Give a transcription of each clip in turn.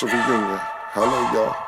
Reunion. Hello, y'all.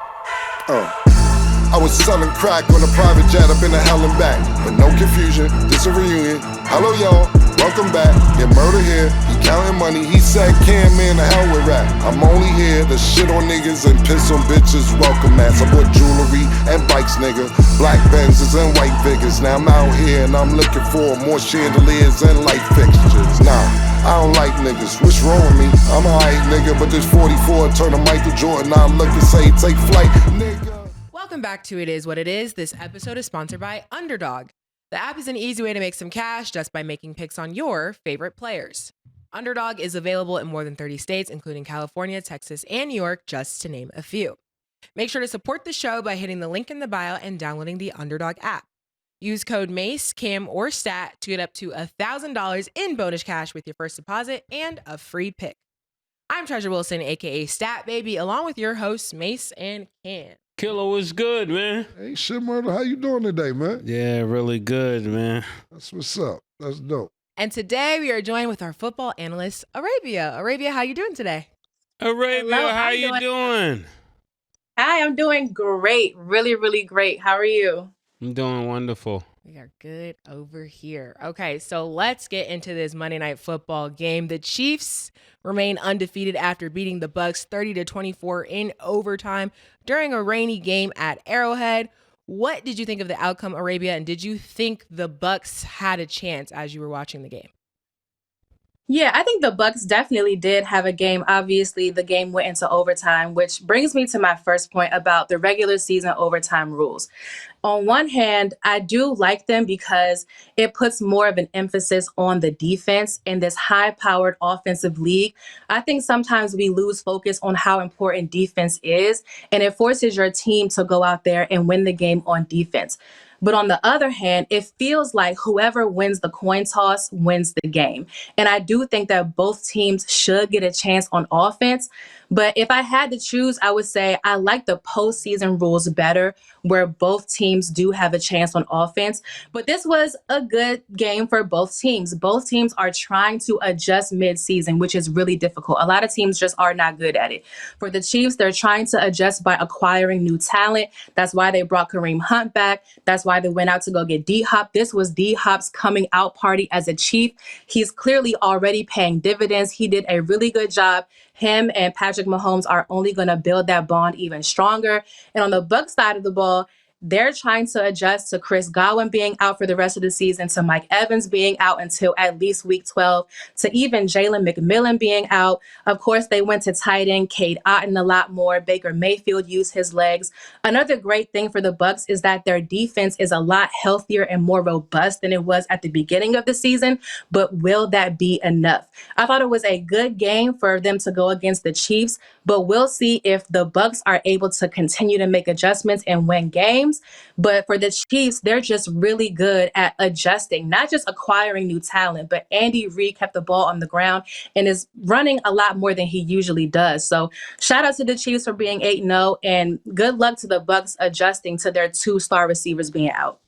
I was selling crack on a private jet up in the hell and back. But no confusion, this a reunion. Hello, y'all. Welcome back. Get murder here. He counting money. He said, "Can man, the hell with rap. I'm only here to shit on niggas and piss on bitches. Welcome, ass. I bought jewelry and bikes, nigga. Black Benzes and white Vickers. Now I'm out here and I'm looking for more chandeliers and light fixtures. Nah. I don't like niggas, what's wrong with me? I'm a hype nigga, but this 44 turn to Michael Jordan. I look and say, take flight, nigga. Welcome back to It Is What It Is. This episode is sponsored by Underdog. The app is an easy way to make some cash just by making picks on your favorite players. Underdog is available in more than 30 states, including California, Texas, and New York, just to name a few. Make sure to support the show by hitting the link in the bio and downloading the Underdog app. Use code MACE, CAM, or STAT to get up to $1,000 in bonus cash with your first deposit and a free pick. I'm Treasure Wilson, aka Stat Baby, along with your hosts, Mase and Cam. Killer was good, man. Hey, shit, murder. How you doing today, man? Yeah, really good, man. That's what's up. That's dope. And today we are joined with our football analyst, Arabia. Arabia, how you doing today? Arabia, Hello, how you doing? Hi, I'm doing great. Really, really great. How are you? I'm doing wonderful. We are good over here. Okay, so let's get into this Monday Night Football game. The Chiefs remain undefeated after beating the Bucs 30-24 in overtime during a rainy game at Arrowhead. What did you think of the outcome, Arabia, and did you think the Bucs had a chance as you were watching the game? Yeah, I think the Bucs definitely did have a game. Obviously, the game went into overtime, which brings me to my first point about the regular season overtime rules. On one hand, I do like them because it puts more of an emphasis on the defense in this high-powered offensive league. I think sometimes we lose focus on how important defense is, and it forces your team to go out there and win the game on defense. But on the other hand, it feels like whoever wins the coin toss wins the game. And I do think that both teams should get a chance on offense. But if I had to choose, I would say I like the postseason rules better, where both teams do have a chance on offense. But this was a good game for both teams. Both teams are trying to adjust midseason, which is really difficult. A lot of teams just are not good at it. For the Chiefs, they're trying to adjust by acquiring new talent. That's why they brought Kareem Hunt back. That's why they went out to go get D-Hop. This was D-Hop's coming out party as a Chief. He's clearly already paying dividends. He did a really good job. Him and Patrick Mahomes are only going to build that bond even stronger. And on the Bucs side of the ball, they're trying to adjust to Chris Godwin being out for the rest of the season, to Mike Evans being out until at least week 12, to even Jalen McMillan being out. Of course, they went to tight end Cade Otton a lot more. Baker Mayfield used his legs. Another great thing for the Bucs is that their defense is a lot healthier and more robust than it was at the beginning of the season. But will that be enough? I thought it was a good game for them to go against the Chiefs, but we'll see if the Bucs are able to continue to make adjustments and win games. But for the Chiefs, they're just really good at adjusting, not just acquiring new talent, but Andy Reid kept the ball on the ground and is running a lot more than he usually does. So shout out to the Chiefs for being 8-0, and good luck to the Bucs adjusting to their two star receivers being out.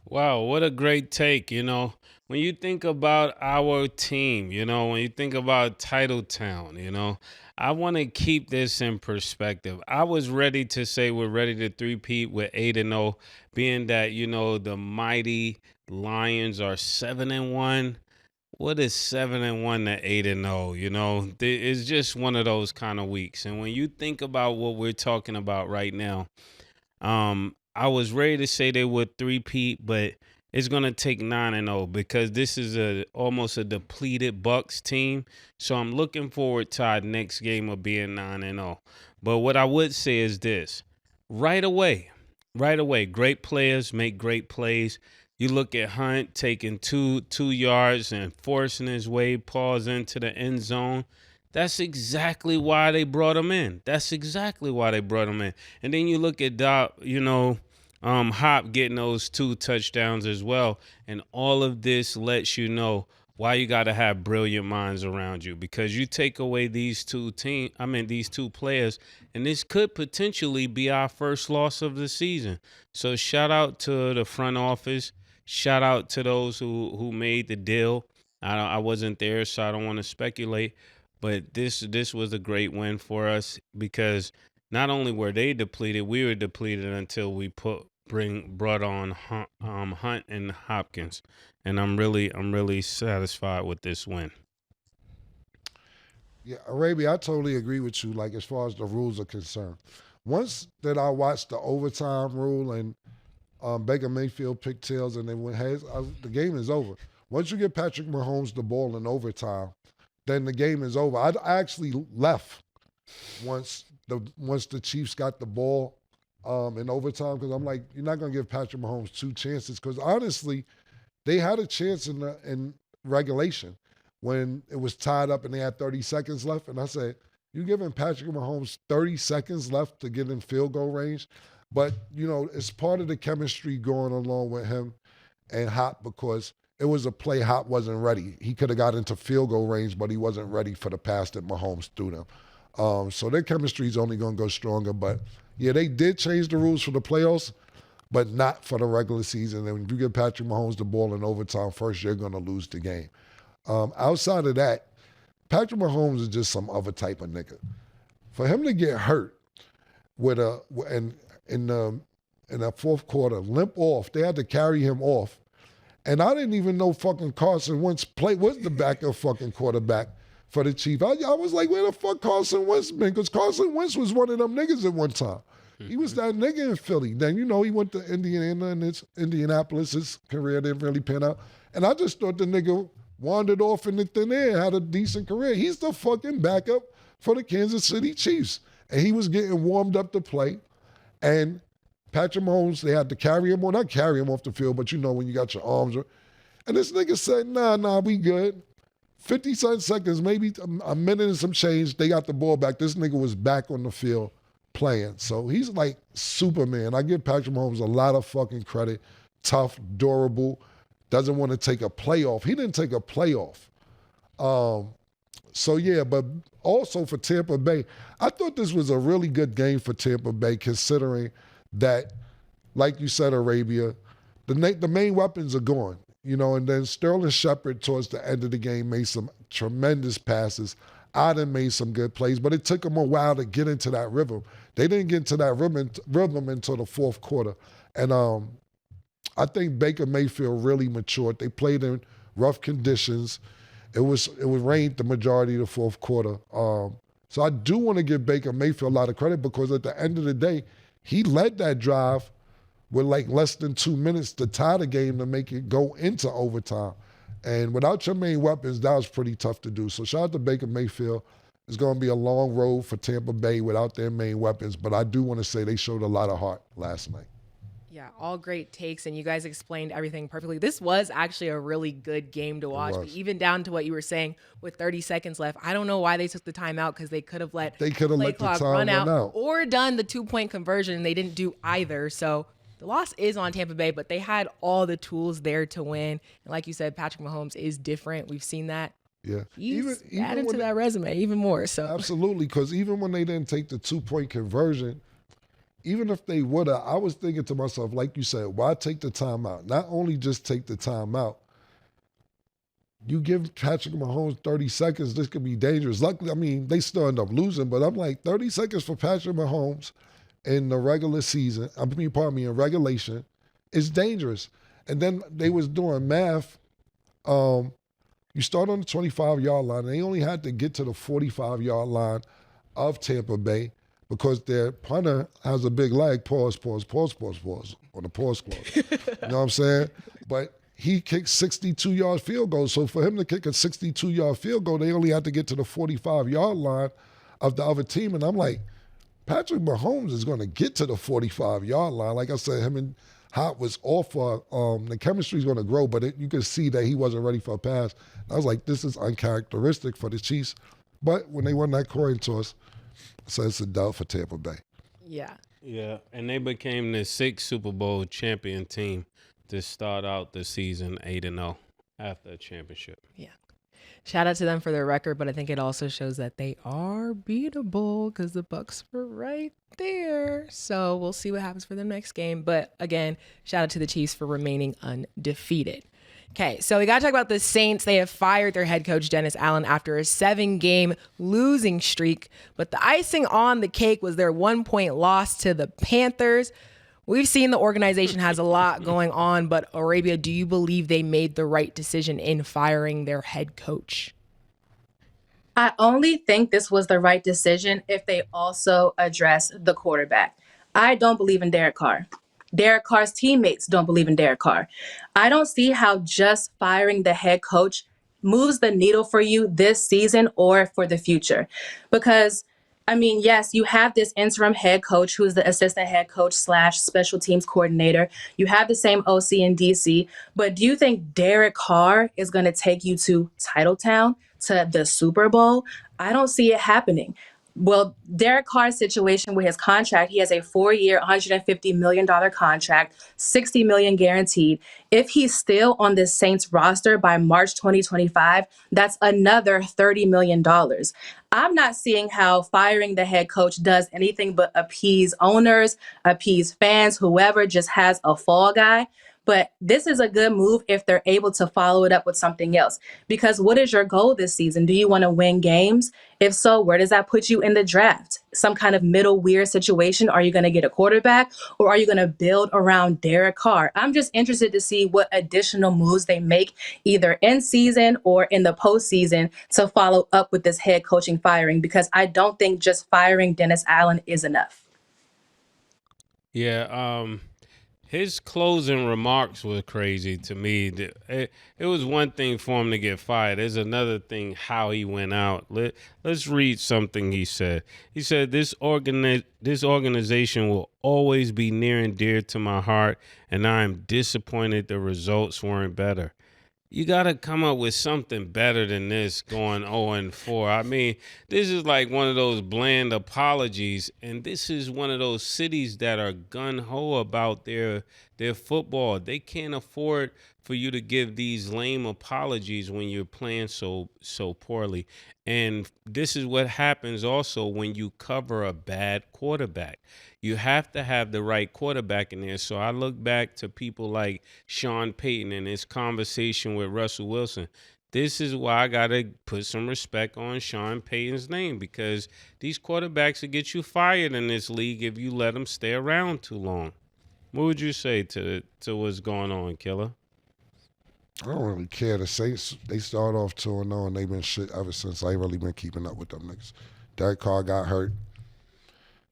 Wow, what a great take. When you think about our team, when you think about TITLETOWN, I want to keep this in perspective. I was ready to say we're ready to three-peat with 8-0, being that, the mighty Lions are 7-1. What is 7-1 to 8-0? It's just one of those kind of weeks. And when you think about what we're talking about right now, I was ready to say they would three-peat, but it's going to take 9-0 because this is almost a depleted Bucs team. So I'm looking forward to our next game of being 9-0. But what I would say is this. Right away, great players make great plays. You look at Hunt taking two yards and forcing his way, paws into the end zone. That's exactly why they brought him in. And then you look at Hop getting those 2 touchdowns as well. And all of this lets you know why you got to have brilliant minds around you, because you take away these two players, and this could potentially be our first loss of the season. So shout out to the front office. Shout out to those who made the deal. I wasn't there, so I don't want to speculate. But this was a great win for us because not only were they depleted, we were depleted until we brought on Hunt and Hopkins, and I'm really satisfied with this win. Yeah, Arabia, I totally agree with you. Like as far as the rules are concerned, once that I watched the overtime rule and Baker Mayfield picked tails and they went heads, the game is over. Once you get Patrick Mahomes the ball in overtime, then the game is over. I actually left once the Chiefs got the ball in overtime because I'm like, you're not gonna give Patrick Mahomes 2 chances because honestly, they had a chance in regulation when it was tied up and they had 30 seconds left, and I said, you giving Patrick Mahomes 30 seconds left to get in field goal range, but it's part of the chemistry going along with him and Hop because it was a play Hop wasn't ready. He could have got into field goal range, but he wasn't ready for the pass that Mahomes threw them. So their chemistry is only going to go stronger. But, yeah, they did change the rules for the playoffs, but not for the regular season. And when you give Patrick Mahomes the ball in overtime first, you're going to lose the game. Outside of that, Patrick Mahomes is just some other type of nigga. For him to get hurt in the fourth quarter, limp off, they had to carry him off. And I didn't even know fucking Carson Wentz was the backup fucking quarterback for the Chiefs. I was like, where the fuck Carson Wentz been? Because Carson Wentz was one of them niggas at one time. He was that nigga in Philly. Then, he went to Indiana and Indianapolis. His career didn't really pan out. And I just thought the nigga wandered off in the thin air, had a decent career. He's the fucking backup for the Kansas City Chiefs. And he was getting warmed up to play. And Patrick Mahomes, they had to carry him, not carry him off the field, but when you got your arms. And this nigga said, nah, we good. 50-some seconds, maybe a minute and some change, they got the ball back. This nigga was back on the field playing. So he's like Superman. I give Patrick Mahomes a lot of fucking credit. Tough, durable, doesn't want to take a playoff. He didn't take a playoff. So, yeah, but also for Tampa Bay, I thought this was a really good game for Tampa Bay considering that, like you said, Arabia, the main weapons are gone, and then Sterling Shepard towards the end of the game made some tremendous passes. Aden made some good plays, but it took them a while to get into that rhythm. They didn't get into that rhythm until the fourth quarter. And I think Baker Mayfield really matured. They played in rough conditions. It was rained the majority of the fourth quarter. So I do want to give Baker Mayfield a lot of credit because at the end of the day, he led that drive with like less than 2 minutes to tie the game to make it go into overtime. And without your main weapons, that was pretty tough to do. So shout out to Baker Mayfield. It's going to be a long road for Tampa Bay without their main weapons, but I do want to say they showed a lot of heart last night. Yeah, all great takes, and you guys explained everything perfectly. This was actually a really good game to watch, but even down to what you were saying with 30 seconds left, I don't know why they took the timeout because they could have let the clock run out or done the 2-point conversion, and they didn't do either. So the loss is on Tampa Bay, but they had all the tools there to win. And like you said, Patrick Mahomes is different. We've seen that. Yeah, He's added to that resume even more. So absolutely, because even when they didn't take the 2-point conversion, even if they would have, I was thinking to myself, like you said, why take the timeout? Not only just take the timeout, you give Patrick Mahomes 30 seconds, this could be dangerous. Luckily, they still end up losing, but I'm like, 30 seconds for Patrick Mahomes in the regular season, in regulation, is dangerous. And then they was doing math. You start on the 25-yard line, and they only had to get to the 45-yard line of Tampa Bay because their punter has a big leg, pause, on the pause clause. You know what I'm saying? But he kicked 62-yard field goals. So for him to kick a 62-yard field goal, they only had to get to the 45-yard line of the other team. And I'm like, Patrick Mahomes is going to get to the 45-yard line. Like I said, him and Hop was off for the chemistry is going to grow, but you could see that he wasn't ready for a pass. I was like, this is uncharacteristic for the Chiefs. But when they won that coin toss, so it's a dub for Tampa Bay. Yeah. Yeah, and they became the 6th Super Bowl champion team to start out the season 8-0 after a championship. Yeah. Shout out to them for their record, but I think it also shows that they are beatable because the Bucs were right there. So we'll see what happens for the next game. But again, shout out to the Chiefs for remaining undefeated. Okay, so we got to talk about the Saints. They have fired their head coach, Dennis Allen, after a 7-game losing streak. But the icing on the cake was their 1-point loss to the Panthers. We've seen the organization has a lot going on, but Arabia, do you believe they made the right decision in firing their head coach? I only think this was the right decision if they also address the quarterback. I don't believe in Derek Carr. Derek Carr's teammates don't believe in Derek Carr. I don't see how just firing the head coach moves the needle for you this season or for the future. Because, I mean, yes, you have this interim head coach who's the assistant head coach / special teams coordinator. You have the same OC in DC. But do you think Derek Carr is going to take you to Titletown, to the Super Bowl? I don't see it happening. Well, Derek Carr's situation with his contract, he has a 4-year, $150 million contract, $60 million guaranteed. If he's still on the Saints roster by March 2025, that's another $30 million. I'm not seeing how firing the head coach does anything but appease owners, appease fans, whoever just has a fall guy. But this is a good move if they're able to follow it up with something else. Because what is your goal this season? Do you want to win games? If so, where does that put you in the draft? Some kind of middle weird situation? Are you going to get a quarterback, or are you going to build around Derek Carr? I'm just interested to see what additional moves they make either in season or in the postseason to follow up with this head coaching firing, because I don't think just firing Dennis Allen is enough. Yeah, his closing remarks were crazy to me. It was one thing for him to get fired. There's another thing how he went out. Let's read something he said. He said, this organization will always be near and dear to my heart, and I am disappointed the results weren't better. You got to come up with something better than this going 0-4. I mean, this is like one of those bland apologies, and this is one of those cities that are gung-ho about their football. They can't afford for you to give these lame apologies when you're playing so poorly. And this is what happens also when you cover a bad quarterback. You have to have the right quarterback in there. So I look back to people like Sean Payton and his conversation with Russell Wilson. This is why I got to put some respect on Sean Payton's name, because these quarterbacks will get you fired in this league if you let them stay around too long. What would you say to what's going on, Killer? I don't really care. The Saints, they start off 2-0, and they've been shit ever since. I ain't really been keeping up with them niggas. Derek Carr got hurt.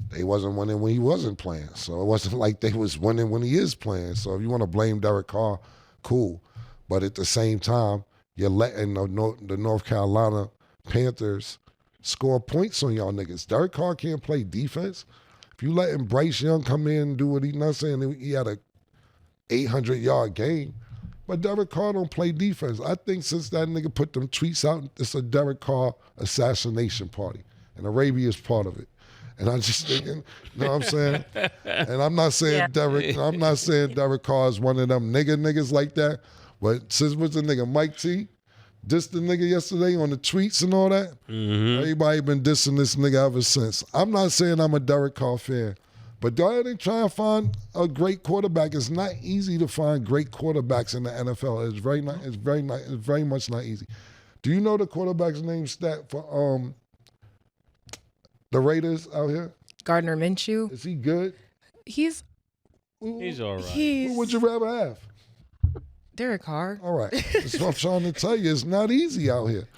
They wasn't winning when he wasn't playing. So it wasn't like they was winning when he is playing. So if you want to blame Derek Carr, cool. But at the same time, you're letting the North Carolina Panthers score points on y'all niggas. Derek Carr can't play defense. If you letting Bryce Young come in and do what he not saying, he had a 800-yard game. But Derek Carr don't play defense. I think since that nigga put them tweets out, it's a Derek Carr assassination party. And Arabia is part of it. And I'm just thinking, you know what I'm saying? And I'm not saying Derek Carr is one of them niggas like that. But since what's the nigga, Mike T, dissed the nigga yesterday on the tweets and all that. Mm-hmm. Everybody been dissing this nigga ever since. I'm not saying I'm a Derek Carr fan, but go ahead and try and find a great quarterback. It's not easy to find great quarterbacks in the NFL. It's very much not easy. Do you know the quarterback's name stat for the Raiders out here? Gardner Minshew. Is he good? He's all right. Who would you rather have? Derek Carr. All right. That's what I'm trying to tell you. It's not easy out here.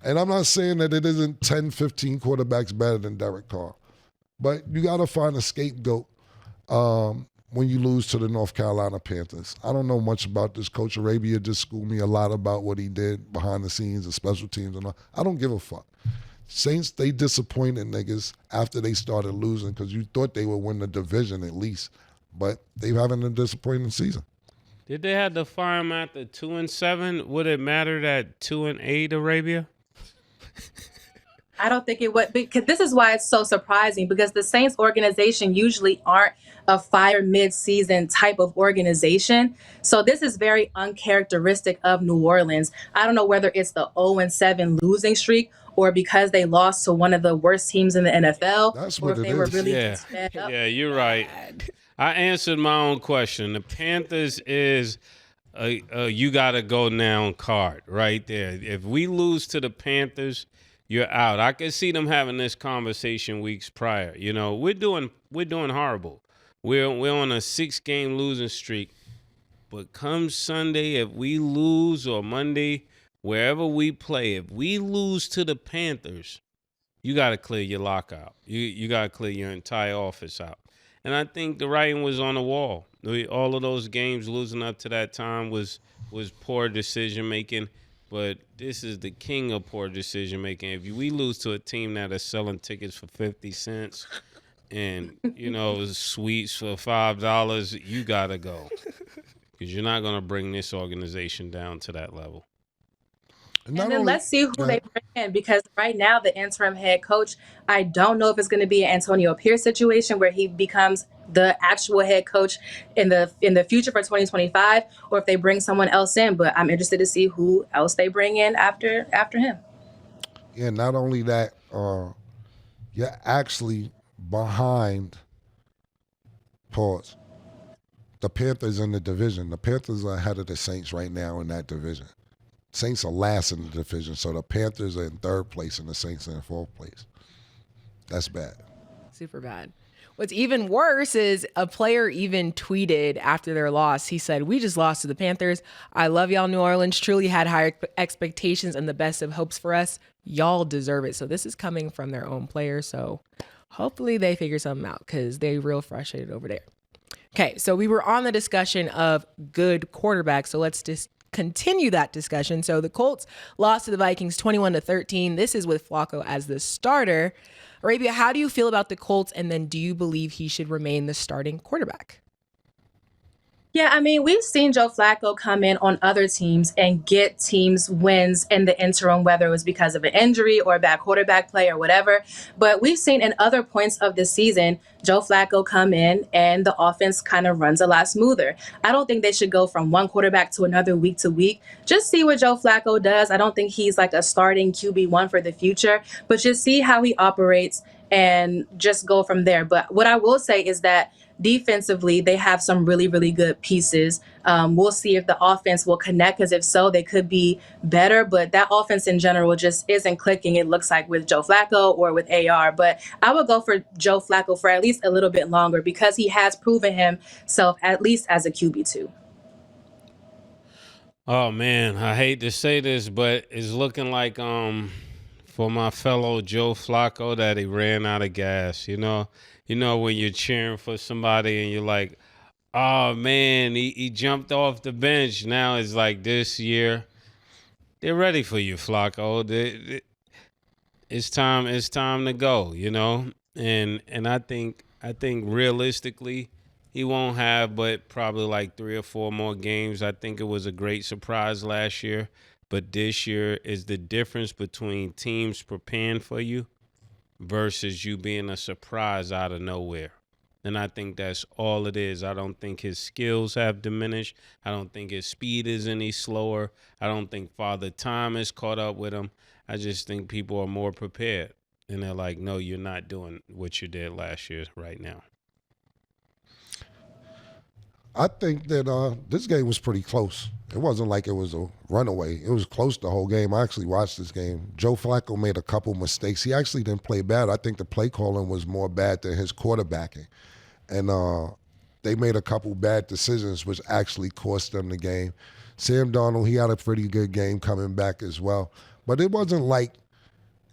And I'm not saying that it isn't 10, 15 quarterbacks better than Derek Carr. But you got to find a scapegoat when you lose to the North Carolina Panthers. I don't know much about this. Coach Arabia just schooled me a lot about what he did behind the scenes and special teams and all. I don't give a fuck. Saints, they disappointed niggas after they started losing because you thought they would win the division at least. But they're having a disappointing season. Did they have to fire him after 2-7? Would it matter that 2-8 Arabia? I don't think it would, because this is why it's so surprising, because the Saints organization usually aren't a fire mid-season type of organization. So this is very uncharacteristic of New Orleans. I don't know whether it's the 0-7 losing streak or because they lost to one of the worst teams in the NFL. That's or what if it they were is. really Yeah, fed up. yeah, you're right. I answered my own question. The Panthers is you got to go now card right there. If we lose to the Panthers, you're out. I could see them having this conversation weeks prior. You know, we're doing horrible. We're on a 6-game losing streak. But come Sunday, if we lose, or Monday, wherever we play, if we lose to the Panthers, you got to clear your lockout. You got to clear your entire office out. And I think the writing was on the wall. All of those games losing up to that time was poor decision making. But this is the king of poor decision making. If we lose to a team that is selling tickets for 50 cents and, sweets for $5, you got to go. Because you're not going to bring this organization down to that level. And then let's see who they bring in, because right now the interim head coach, I don't know if it's going to be an Antonio Pierce situation where he becomes the actual head coach in the future for 2025, or if they bring someone else in. But I'm interested to see who else they bring in after him. Yeah, not only that, you're actually behind. Pause. The Panthers in the division. The Panthers are ahead of the Saints right now in that division. Saints are last in the division, so the Panthers are in 3rd place and the Saints are in 4th place. That's bad. Super bad. What's even worse is a player even tweeted after their loss. He said, "We just lost to the Panthers. I love y'all, New Orleans. Truly had higher expectations and the best of hopes for us. Y'all deserve it." So this is coming from their own players. So hopefully they figure something out, because they're real frustrated over there. Okay, so we were on the discussion of good quarterbacks, so let's just continue that discussion. So the Colts lost to the Vikings 21-13. This is with Flacco as the starter. Arabia, how do you feel about the Colts, and then do you believe he should remain the starting quarterback? Yeah, I mean, we've seen Joe Flacco come in on other teams and get teams wins in the interim, whether it was because of an injury or a bad quarterback play or whatever. But we've seen in other points of the season, Joe Flacco come in and the offense kind of runs a lot smoother. I don't think they should go from one quarterback to another week to week. Just see what Joe Flacco does. I don't think he's like a starting QB1 for the future, but just see how he operates and just go from there. But what I will say is that defensively, they have some really, really good pieces. We'll see if the offense will connect, because if so, they could be better. But that offense in general just isn't clicking, it looks like, with Joe Flacco or with AR. But I would go for Joe Flacco for at least a little bit longer, because he has proven himself at least as a QB2. Oh, man, I hate to say this, but it's looking like for my fellow Joe Flacco that he ran out of gas, when you're cheering for somebody and you're like, oh, man, he jumped off the bench. Now it's like this year. They're ready for you, Flacco. It's time to go, And I think realistically, he won't have but probably like 3 or 4 more games. I think it was a great surprise last year. But this year is the difference between teams preparing for you versus you being a surprise out of nowhere. And I think that's all it is. I don't think his skills have diminished. I don't think his speed is any slower. I don't think Father Time has caught up with him. I just think people are more prepared. And they're like, no, you're not doing what you did last year right now. I think that this game was pretty close. It wasn't like it was a runaway. It was close the whole game. I actually watched this game. Joe Flacco made a couple mistakes. He actually didn't play bad. I think the play calling was more bad than his quarterbacking. And they made a couple bad decisions, which actually cost them the game. Sam Darnold, he had a pretty good game coming back as well. But it wasn't like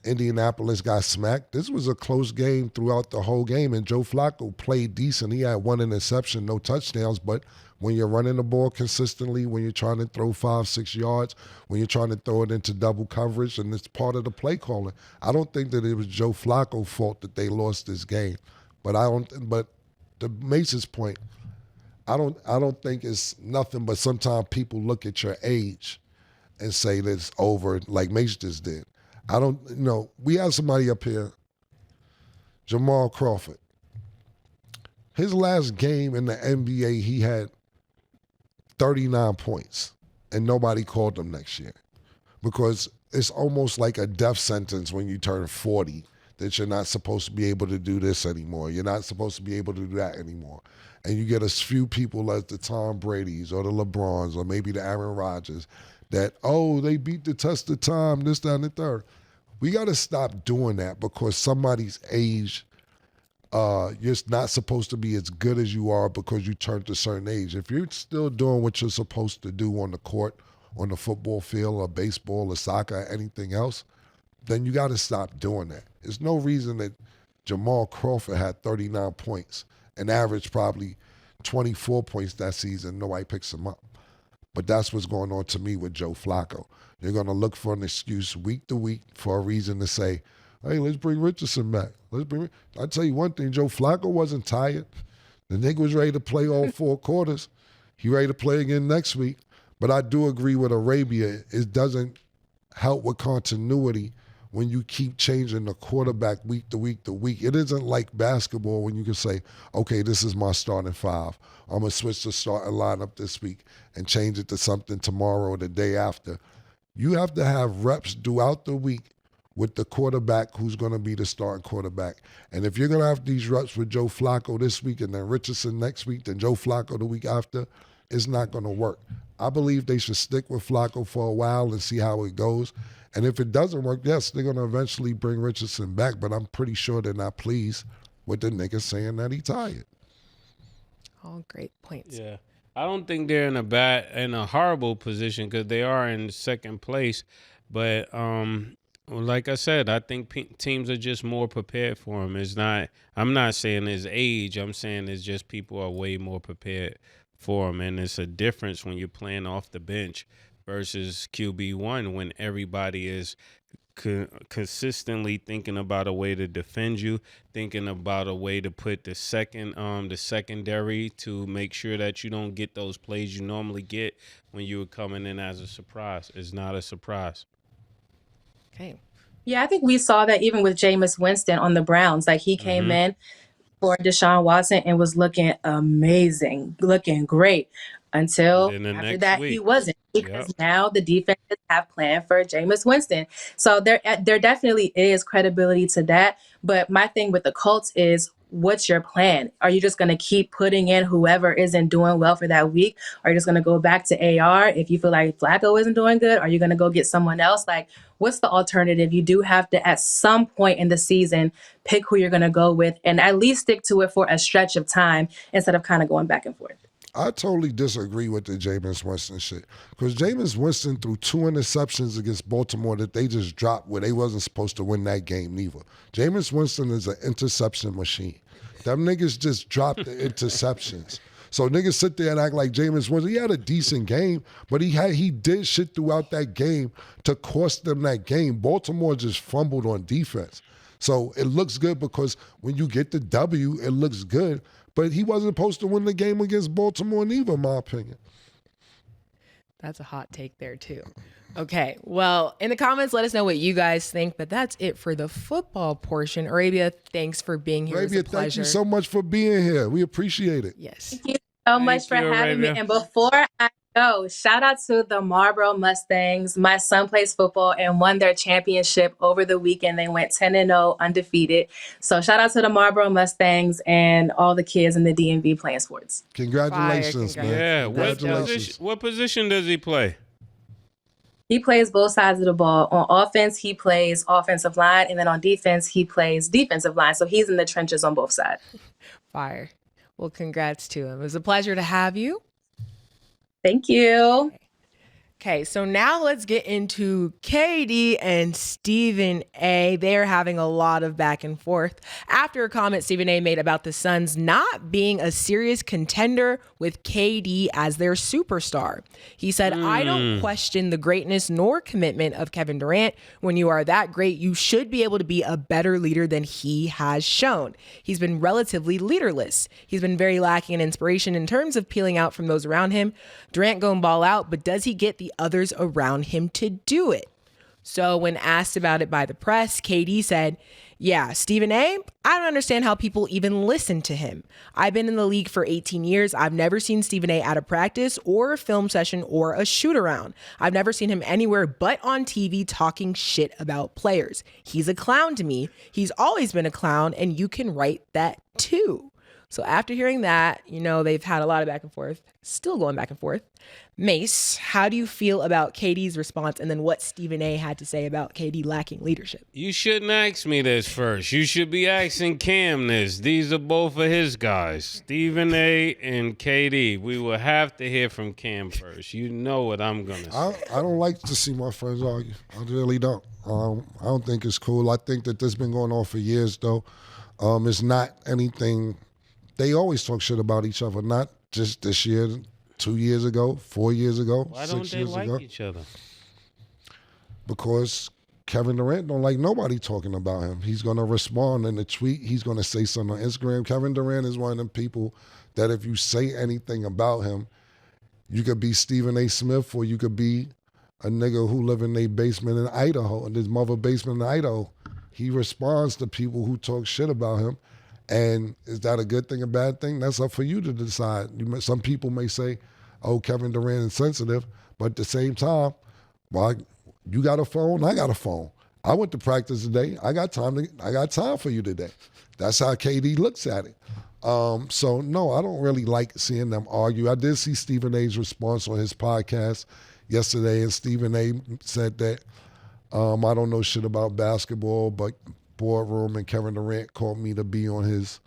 Indianapolis got smacked. This was a close game throughout the whole game, and Joe Flacco played decent. He had 1 interception, no touchdowns, but when you're running the ball consistently, when you're trying to throw 5-6 yards, when you're trying to throw it into double coverage, and it's part of the play calling. I don't think that it was Joe Flacco's fault that they lost this game. But to Mace's point, I don't think it's nothing but sometimes people look at your age and say that it's over, like Mace just did. We have somebody up here, Jamal Crawford. His last game in the NBA, he had 39 points, and nobody called him next year because it's almost like a death sentence when you turn 40 that you're not supposed to be able to do this anymore. You're not supposed to be able to do that anymore. And you get a few people like the Tom Brady's or the LeBrons or maybe the Aaron Rodgers that, oh, they beat the test of time, this, that, and the third. We got to stop doing that because somebody's age, you're not supposed to be as good as you are because you turned a certain age. If you're still doing what you're supposed to do on the court, on the football field or baseball or soccer or anything else, then you got to stop doing that. There's no reason that Jamal Crawford had 39 points and averaged probably 24 points that season. Nobody picks him up. But that's what's going on to me with Joe Flacco. You're going to look for an excuse week to week for a reason to say, hey, let's bring Richardson back. I'll tell you one thing, Joe Flacco wasn't tired. The nigga was ready to play all 4 quarters. He ready to play again next week. But I do agree with Arabia. It doesn't help with continuity when you keep changing the quarterback week to week to week. It isn't like basketball when you can say, okay, this is my starting 5. I'm going to switch the starting lineup this week and change it to something tomorrow or the day after. You have to have reps throughout the week with the quarterback who's going to be the starting quarterback. And if you're going to have these reps with Joe Flacco this week and then Richardson next week, then Joe Flacco the week after, it's not going to work. I believe they should stick with Flacco for a while and see how it goes. And if it doesn't work, yes, they're going to eventually bring Richardson back, but I'm pretty sure they're not pleased with the nigga saying that he tired. All great points. Yeah. I don't think they're in a horrible position because they are in second place. But like I said, I think teams are just more prepared for him. I'm not saying his age. I'm saying it's just people are way more prepared for him. And it's a difference when you're playing off the bench versus QB1 when everybody is consistently thinking about a way to defend you, thinking about a way to put the secondary to make sure that you don't get those plays you normally get when you were coming in as a surprise. It's not a surprise. Okay. Yeah, I think we saw that even with Jameis Winston on the Browns. Like he came in for Deshaun Watson and was looking amazing, looking great until after that he wasn't, because now the defenses have planned for Jameis Winston. So there definitely is credibility to that. But my thing with the Colts is, what's your plan? Are you just going to keep putting in whoever isn't doing well for that week? Are you just going to go back to AR if you feel like Flacco isn't doing good? Are you going to go get someone else? Like, what's the alternative? You do have to, at some point in the season, pick who you're going to go with and at least stick to it for a stretch of time instead of kind of going back and forth. I totally disagree with the Jameis Winston shit. Because Jameis Winston threw 2 interceptions against Baltimore that they just dropped where they wasn't supposed to win that game neither. Jameis Winston is an interception machine. Them niggas just dropped the interceptions. So niggas sit there and act like Jameis Winston. He had a decent game, but he did shit throughout that game to cost them that game. Baltimore just fumbled on defense. So it looks good because when you get the W, it looks good. But he wasn't supposed to win the game against Baltimore neither, in my opinion. That's a hot take there, too. Okay, well, in the comments, let us know what you guys think. But that's it for the football portion. Arabia, thanks for being here. Arabia, thank you so much for being here. We appreciate it. Yes. Thank you so much for having me. And before I go, shout out to the Marlboro Mustangs. My son plays football and won their championship over the weekend. They went 10-0, undefeated. So shout out to the Marlboro Mustangs and all the kids in the DMV playing sports. Congratulations, man. Yeah. Congratulations. What position does he play? He plays both sides of the ball. On offense, he plays offensive line, and then on defense, he plays defensive line. So he's in the trenches on both sides. Fire. Well, congrats to him. It was a pleasure to have you. Thank you. Okay, so now let's get into KD and Stephen A. They're having a lot of back and forth after a comment Stephen A. made about the Suns not being a serious contender with KD as their superstar. He said, I don't question the greatness nor commitment of Kevin Durant. When you are that great, you should be able to be a better leader than he has shown. He's been relatively leaderless. He's been very lacking in inspiration in terms of peeling out from those around him. Durant go and ball out, but does he get the others around him to do it? So when asked about it by the press, KD said, Yeah, Stephen A., I don't understand how people even listen to him. I've been in the league for 18 years. I've never seen Stephen A. at a practice or a film session or a shoot around. I've never seen him anywhere but on TV talking shit about players. He's a clown to me. He's always been a clown, and you can write that too. So after hearing that, they've had a lot of back and forth, still going back and forth. Mase, how do you feel about KD's response and then what Stephen A. had to say about KD lacking leadership? You shouldn't ask me this first. You should be asking Cam this. These are both of his guys, Stephen A. and KD. We will have to hear from Cam first. You know what I'm going to say. I don't like to see my friends argue. I really don't. I don't think it's cool. I think that this has been going on for years, though. It's not anything. They always talk shit about each other, not just this year, 2 years ago, 4 years ago, Why 6 don't they years like ago. each other? Because Kevin Durant don't like nobody talking about him. He's going to respond in a tweet. He's going to say something on Instagram. Kevin Durant is one of them people that if you say anything about him, you could be Stephen A. Smith or you could be a nigga who live in their basement in Idaho, in his mother basement in Idaho. He responds to people who talk shit about him. And is that a good thing, a bad thing? That's up for you to decide. Some people may say, oh, Kevin Durant is sensitive, but at the same time, well, you got a phone, I got a phone. I went to practice today. I got time for you today. That's how KD looks at it. So no, I don't really like seeing them argue. I did see Stephen A.'s response on his podcast yesterday, and Stephen A. said that I don't know shit about basketball, but boardroom and Kevin Durant called me to be on his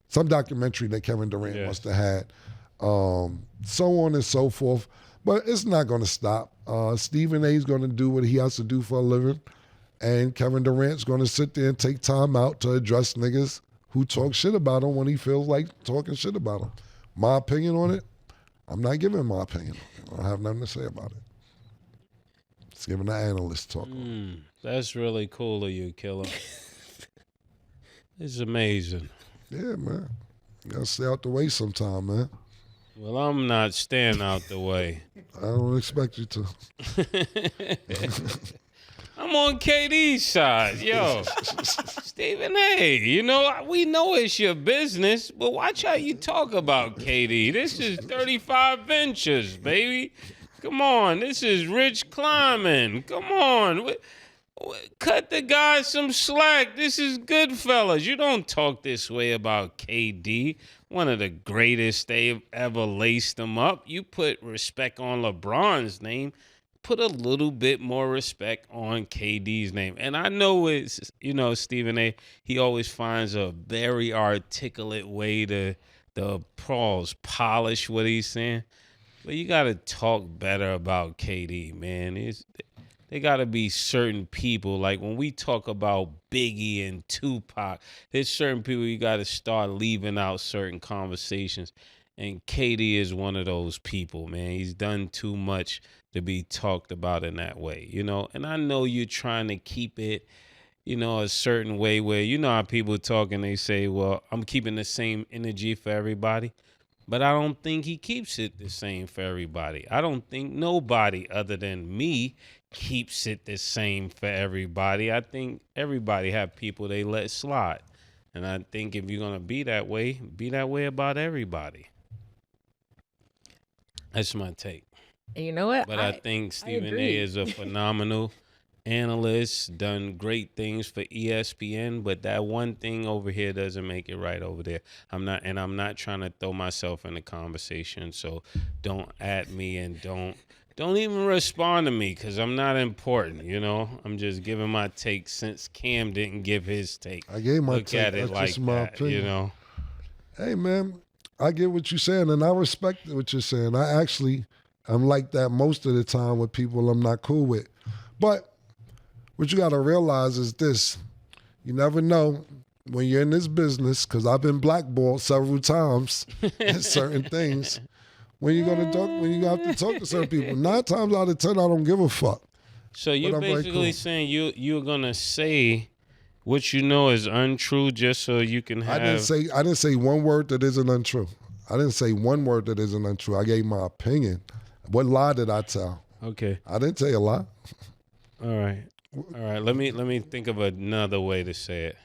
some documentary that Kevin Durant must have had, so on and so forth. But it's not going to stop. Stephen A. is going to do what he has to do for a living, and Kevin Durant's going to sit there and take time out to address niggas who talk shit about him when he feels like talking shit about him. My opinion on it, I'm not giving my opinion. I don't have nothing to say about it. It's giving the analyst talk. That's really cool of you, Killer. It's amazing. Yeah, man. You gotta stay out the way sometime, man. Well, I'm not staying out the way. I don't expect you to. I'm on KD's side. Yo, Stephen A., we know it's your business, but watch how you talk about KD. This is 35 Ventures, baby. Come on, this is Rich climbing. Come on. Cut the guy some slack. This is Goodfellas. You don't talk this way about KD, one of the greatest they've ever laced them up. You put respect on LeBron's name. Put a little bit more respect on KD's name. And I know it's, Stephen A., he always finds a very articulate way to polish what he's saying. But you got to talk better about KD, man. They got to be certain people. Like when we talk about Biggie and Tupac, there's certain people you got to start leaving out certain conversations. And KD is one of those people, man. He's done too much to be talked about in that way, And I know you're trying to keep it, a certain way where, how people talk and they say, well, I'm keeping the same energy for everybody. But I don't think he keeps it the same for everybody. I don't think nobody other than me keeps it the same for everybody. I think everybody have people they let slide. And I think if you're going to be that way about everybody. That's my take. And you know what? But I think Stephen A. is a phenomenal analyst, done great things for ESPN, but that one thing over here doesn't make it right over there. I'm not trying to throw myself in the conversation, so don't at me and don't even respond to me because I'm not important, I'm just giving my take since Cam didn't give his take. I gave my Look take. at it That's like just my that, opinion. Hey, man, I get what you're saying, and I respect what you're saying. I'm like that most of the time with people I'm not cool with. But what you got to realize is this. You never know when you're in this business, because I've been blackballed several times in certain things, when you have to talk to certain people. 9 times out of 10, I don't give a fuck. So you're basically saying you're going to say what you know is untrue just so you can have... I didn't say one word that isn't untrue. I didn't say one word that isn't untrue. I gave my opinion. What lie did I tell? Okay. I didn't tell you a lie. All right. All right, let me think of another way to say it.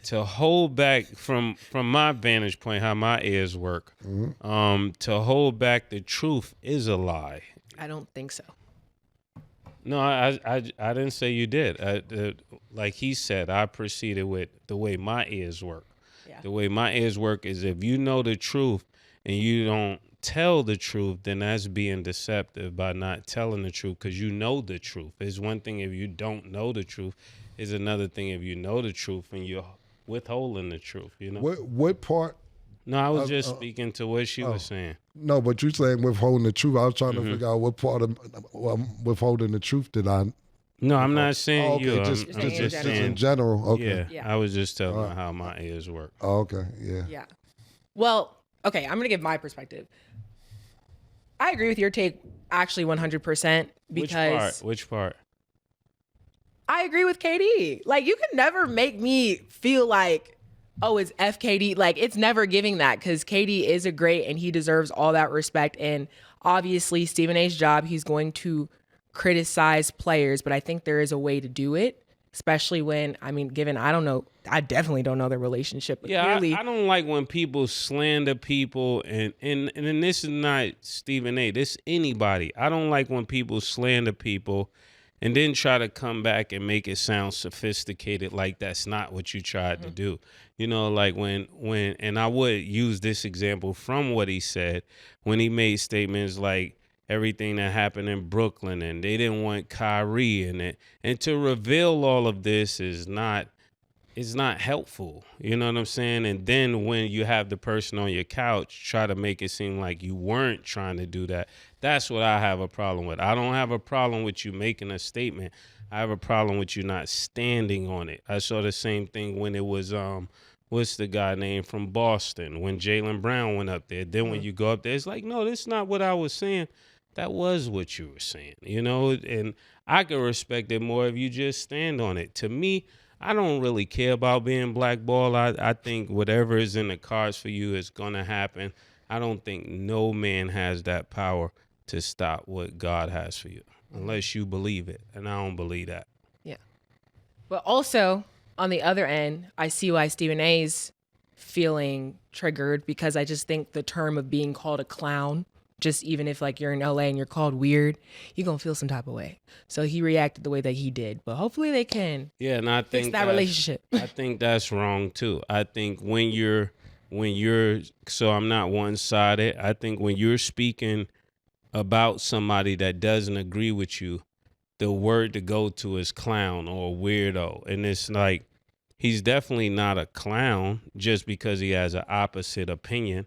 To hold back from my vantage point, how my ears work, to hold back the truth is a lie. I don't think so. No, I didn't say you did. Like he said, I proceeded with the way my ears work. Yeah. The way my ears work is if you know the truth and you don't tell the truth, then that's being deceptive by not telling the truth because you know the truth. It's one thing if you don't know the truth. It's another thing if you know the truth and you're withholding the truth, you know? What part? No, I was just speaking to what she was saying. No, but you saying withholding the truth. I was trying to figure out what part of withholding the truth did I. No, I'm not saying okay, you. just, I'm just in general. Okay. Yeah, I was just telling her how my ears work. Oh, okay. Yeah. Yeah. Well, okay, I'm going to give my perspective. I agree with your take actually 100% because Which part? I agree with KD. Like, you can never make me feel like, oh, it's FKD. Like, it's never giving that because KD is a great and he deserves all that respect. And obviously, Stephen A's job, he's going to criticize players, but I think there is a way to do it, especially when, I mean, given, I don't know, I definitely don't know their relationship. But Yeah, clearly, I don't like when people slander people, and this is not Stephen A. This is anybody. I don't like when people slander people and then try to come back and make it sound sophisticated like that's not what you tried to do. You know, like when and I would use this example from what he said when he made statements like everything that happened in Brooklyn and they didn't want Kyrie in it. And to reveal all of this is not helpful. You know what I'm saying? And then when you have the person on your couch try to make it seem like you weren't trying to do that, that's what I have a problem with. I don't have a problem with you making a statement. I have a problem with you not standing on it. I saw the same thing when it was what's the guy name from Boston when Jaylen Brown went up there. Then when you go up there, it's like, no, that's not what I was saying. That was what you were saying, you know? And I could respect it more if you just stand on it. To me, I don't really care about being blackballed. I think whatever is in the cards for you is going to happen. I don't think no man has that power to stop what God has for you unless you believe it. And I don't believe that. yeah. But also, on the other end, I see why Stephen A's feeling triggered because I just think the term of being called a clown, just even if like you're in LA and you're called weird, you're going to feel some type of way. So he reacted the way that he did. But hopefully they can and I fix think that relationship. I think that's wrong too. I think when you're so I'm not one-sided. I think when you're speaking about somebody that doesn't agree with you, the word to go to is clown or weirdo. And it's like, he's definitely not a clown just because he has an opposite opinion.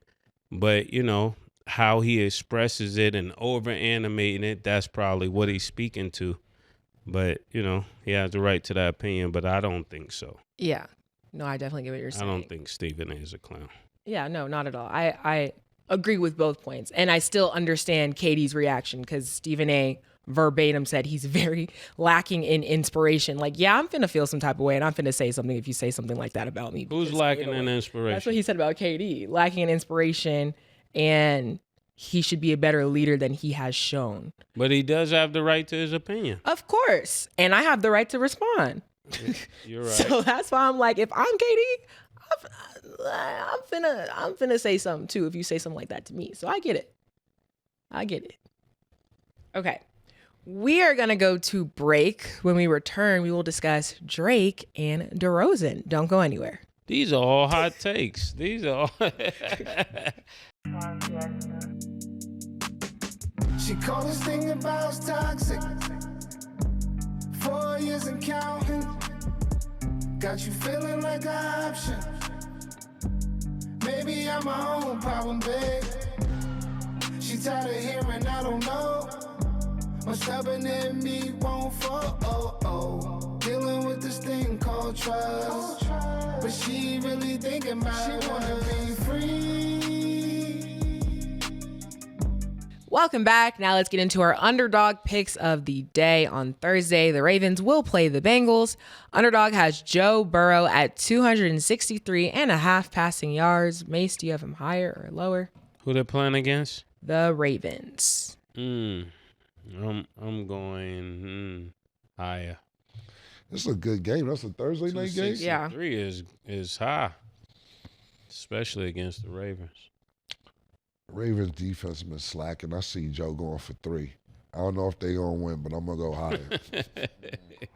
But, you know, how he expresses it and over animating it, that's probably what he's speaking to. But, you know, he has the right to that opinion, but I don't think so. Yeah. No, I definitely get what you're saying. I don't think Stephen A is a clown. Yeah, no, not at all. I agree with both points. And I still understand Katie's reaction because Stephen A verbatim said he's very lacking in inspiration. Like, yeah, I'm finna feel some type of way and I'm finna say something if you say something like that about me. Who's lacking in inspiration? That's what he said about KD. Lacking in inspiration, and he should be a better leader than he has shown. But he does have the right to his opinion. Of course. And I have the right to respond. You're right. So that's why I'm like, if I'm KD, I'm finna say something too if you say something like that to me. So I get it. Okay. We are going to go to break. When we return, we will discuss Drake and DeRozan. Don't go anywhere. These are all hot takes. These are all... She called this thing about toxic. 4 years and counting. Got you feeling like an option. Maybe I'm my own problem, babe. She tired of hearing I don't know. My stubborn in me won't fall. Dealing with this thing called trust. But she really thinking about she wanna be free. Welcome back. Now let's get into our underdog picks of the day. On Thursday, the Ravens will play the Bengals. Underdog has Joe Burrow at 263.5 passing yards. Mase, do you have him higher or lower? Who they're playing against? The Ravens. I'm going higher. It's a good game. That's a Thursday night game. Yeah. 3 is high, especially against the Ravens. Ravens defense been slacking. I see Joe going for 3. I don't know if they gonna win, but I'm gonna go higher.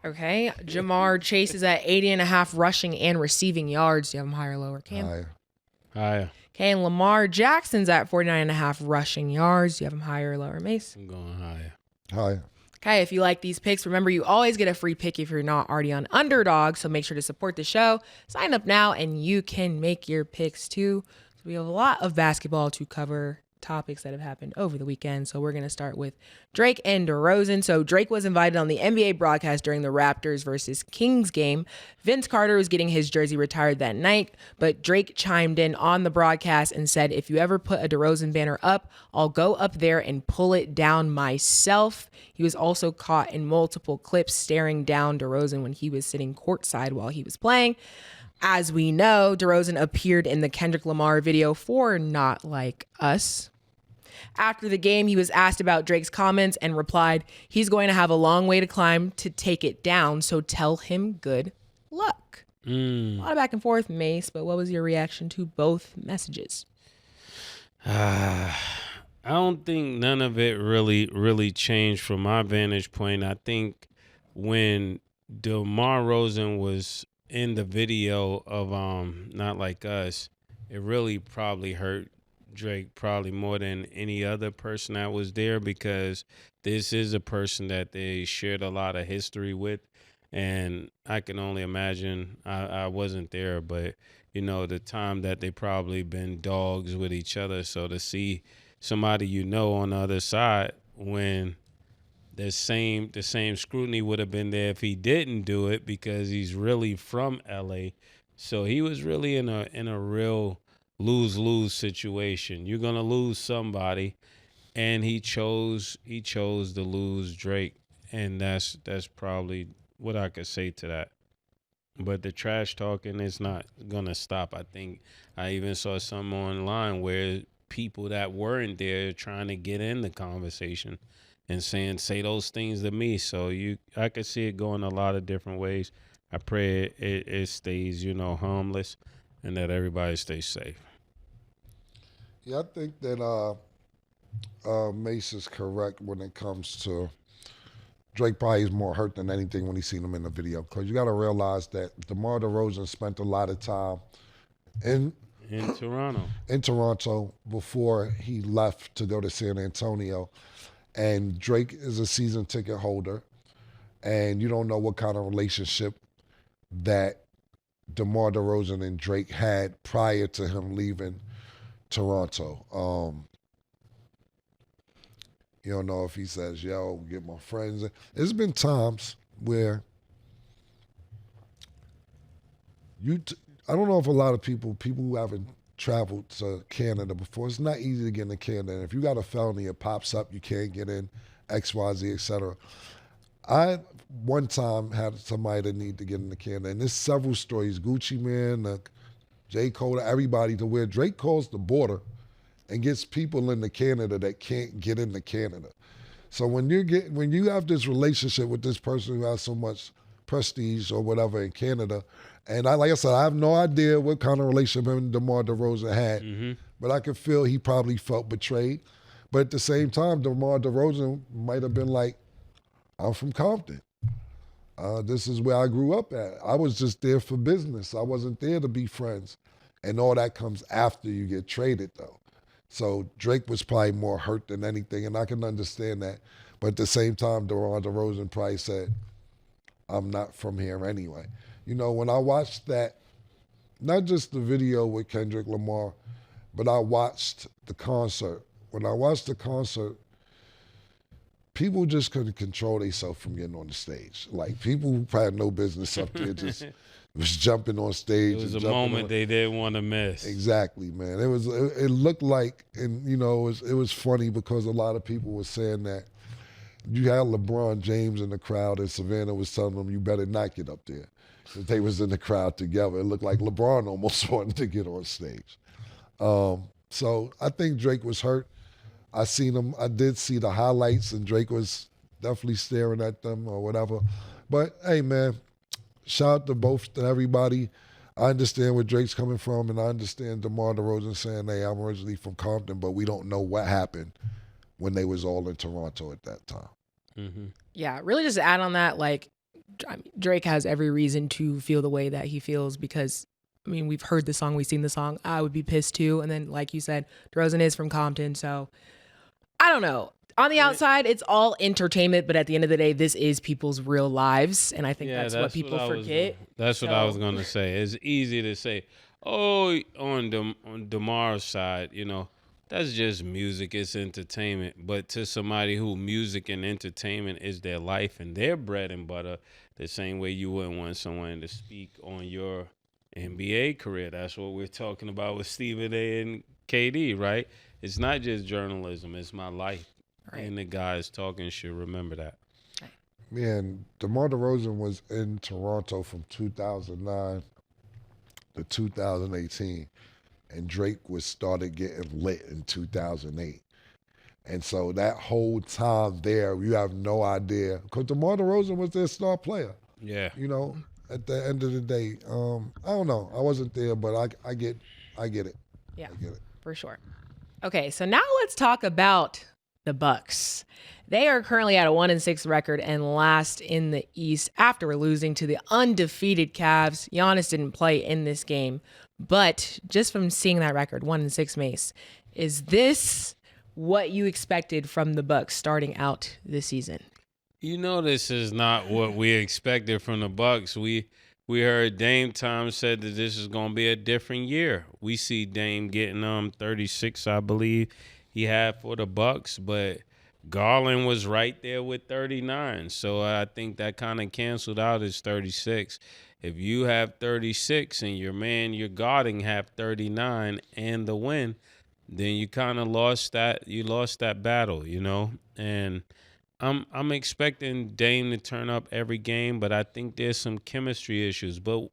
Okay. Jamar Chase is at 80.5 rushing and receiving yards. Do you have him higher or lower, Cam? Higher. Higher. Okay, and Lamar Jackson's at 49.5 rushing yards. Do you have him higher or lower, Mase? I'm going higher. Higher. Okay, if you like these picks, remember you always get a free pick if you're not already on Underdog, so make sure to support the show. Sign up now and you can make your picks too. So we have a lot of basketball to cover, topics that have happened over the weekend. So we're going to start with Drake and DeRozan. So Drake was invited on the NBA broadcast during the Raptors versus Kings game. Vince Carter was getting his jersey retired that night, but Drake chimed in on the broadcast and said, if you ever put a DeRozan banner up, I'll go up there and pull it down myself. He was also caught in multiple clips staring down DeRozan when he was sitting courtside while he was playing. As we know, DeRozan appeared in the Kendrick Lamar video for Not Like Us. After the game, he was asked about Drake's comments and replied, he's going to have a long way to climb to take it down, so tell him good luck. A lot of back and forth, Mase, but what was your reaction to both messages? I don't think none of it really changed from my vantage point. I think when Demar Derozan was in the video of Not Like Us, it really probably hurt Drake probably more than any other person that was there, because this is a person that they shared a lot of history with, and I can only imagine, I wasn't there, but the time that they probably been dogs with each other. So to see somebody on the other side, when the same scrutiny would have been there if he didn't do it, because he's really from LA. So he was really in a real lose-lose situation. You're gonna lose somebody, and he chose to lose Drake, and that's probably what I could say to that. But the trash talking is not gonna stop. I think I even saw some online where people that weren't there trying to get in the conversation and saying, say those things to me. So I could see it going a lot of different ways. I pray it stays, harmless, and that everybody stays safe. Yeah, I think that Mase is correct when it comes to Drake. Probably is more hurt than anything when he seen him in the video, because you got to realize that DeMar DeRozan spent a lot of time in Toronto before he left to go to San Antonio, and Drake is a season ticket holder, and you don't know what kind of relationship that DeMar DeRozan and Drake had prior to him leaving Toronto. You don't know if he says, yo, get my friends. There's been times where I don't know if a lot of people who haven't traveled to Canada before, it's not easy to get into Canada. And if you got a felony, it pops up, you can't get in, XYZ, etc. I one time had somebody that need to get into Canada, and there's several stories, Gucci Mane, J. Cole, everybody, to where Drake calls the border and gets people into Canada that can't get into Canada. So when you have this relationship with this person who has so much prestige or whatever in Canada, and like I said, I have no idea what kind of relationship him and DeMar DeRozan had, but I could feel he probably felt betrayed. But at the same time, DeMar DeRozan might have been like, I'm from Compton. This is where I grew up at. I was just there for business. I wasn't there to be friends. And all that comes after you get traded, though. So Drake was probably more hurt than anything, and I can understand that. But at the same time, DeMar DeRozan probably said, I'm not from here anyway. When I watched that, not just the video with Kendrick Lamar, but I watched the concert. When I watched the concert, people just couldn't control themselves from getting on the stage. Like, people who probably had no business up there just was jumping on stage. It was a moment they didn't want to miss. Exactly, man. It looked like, and it was funny because a lot of people were saying that you had LeBron James in the crowd, and Savannah was telling them, you better not get up there. That they was in the crowd together. It looked like LeBron almost wanted to get on stage. So I think Drake was hurt. I did see the highlights, and Drake was definitely staring at them or whatever. But hey, man, shout out to everybody. I understand where Drake's coming from, and I understand DeMar DeRozan saying, hey, I'm originally from Compton, but we don't know what happened when they was all in Toronto at that time. Mm-hmm. Yeah, really just to add on that, like, Drake has every reason to feel the way that he feels because, I mean, we've heard the song, we've seen the song. I would be pissed too. And then, like you said, DeRozan is from Compton, so I don't know. On the outside, it's all entertainment, but at the end of the day, this is people's real lives, and I think that's what people forget. That's what I was going to say. It's easy to say, oh, on DeMar's side, you know, that's just music, it's entertainment. But to somebody who music and entertainment is their life and their bread and butter, the same way you wouldn't want someone to speak on your NBA career. That's what we're talking about with Stephen A. and KD, right? It's not just journalism, it's my life. Right. And the guys talking should remember that. Man, DeMar DeRozan was in Toronto from 2009 to 2018, and Drake started getting lit in 2008. And so that whole time there, you have no idea, because DeMar DeRozan was their star player. Yeah. You know, at the end of the day, I don't know. I wasn't there, but I get it. Yeah, I get it. For sure. Okay, so now let's talk about the Bucs. They are currently at a 1-6 record and last in the East after losing to the undefeated Cavs. Giannis didn't play in this game, but just from seeing that record, 1-6 Mase, is this what you expected from the Bucs starting out this season? You know, this is not what we expected from the Bucs. We heard Dame Time said that this is going to be a different year. We see Dame getting 36, I believe he had for the Bucs, but Garland was right there with 39. So I think that kind of canceled out his 36. If you have 36 and your guarding have 39 and the win, then you kind of lost that. You lost that battle, you know. And I'm expecting Dame to turn up every game, but I think there's some chemistry issues. But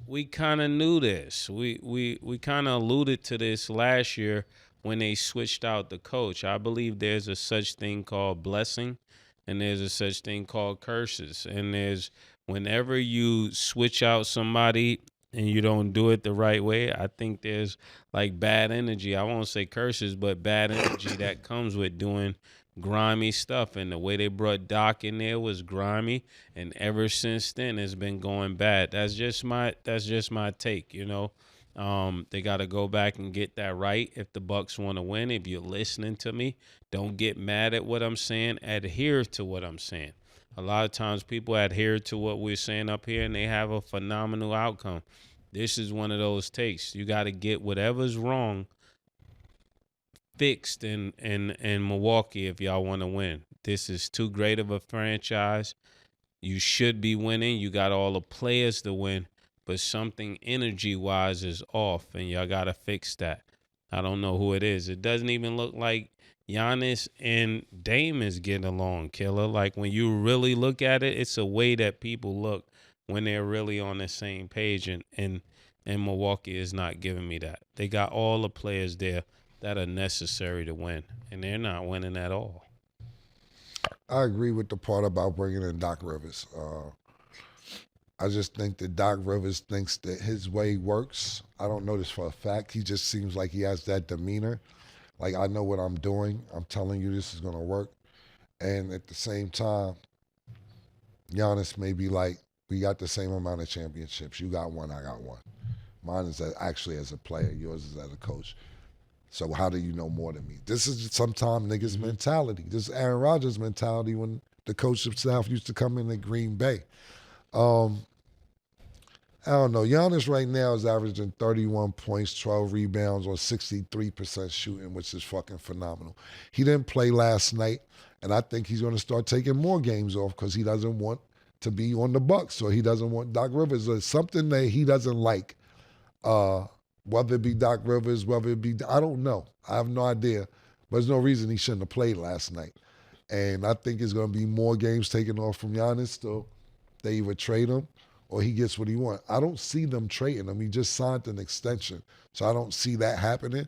we kind of knew this. We kind of alluded to this last year when they switched out the coach. I believe there's a such thing called blessing, and there's a such thing called curses. And there's whenever you switch out somebody and you don't do it the right way, I think there's like bad energy. I won't say curses, but bad energy that comes with doing grimy stuff. And the way they brought Doc in there was grimy, and ever since then it's been going bad. That's just my take, you know. They got to go back and get that right if the Bucs want to win. If you're listening to me, don't get mad at what I'm saying. Adhere to what I'm saying. A lot of times people adhere to what we're saying up here and they have a phenomenal outcome. This is one of those takes. You got to get whatever's wrong fixed in Milwaukee if y'all want to win. This is too great of a franchise. You should be winning. You got all the players to win. But something energy-wise is off, and y'all got to fix that. I don't know who it is. It doesn't even look like Giannis and Dame is getting along, Killer. Like, when you really look at it, it's a way that people look when they're really on the same page, and Milwaukee is not giving me that. They got all the players there that are necessary to win, and they're not winning at all. I agree with the part about bringing in Doc Rivers. I just think that Doc Rivers thinks that his way works. I don't know this for a fact. He just seems like he has that demeanor. Like, I know what I'm doing. I'm telling you this is going to work. And at the same time, Giannis may be like, we got the same amount of championships. You got one, I got one. Mine is actually as a player. Yours is as a coach. So how do you know more than me? This is sometimes niggas' mentality. This is Aaron Rodgers' mentality when the coaching staff used to come in at Green Bay. I don't know. Giannis right now is averaging 31 points, 12 rebounds on 63% shooting, which is fucking phenomenal. He didn't play last night, and I think he's going to start taking more games off because he doesn't want to be on the Bucs, or he doesn't want Doc Rivers. There's something that he doesn't like, whether it be Doc Rivers, whether it be, I don't know. I have no idea. But there's no reason he shouldn't have played last night. And I think there's going to be more games taken off from Giannis till they either trade him or he gets what he wants. I don't see them trading him. He just signed an extension. So I don't see that happening.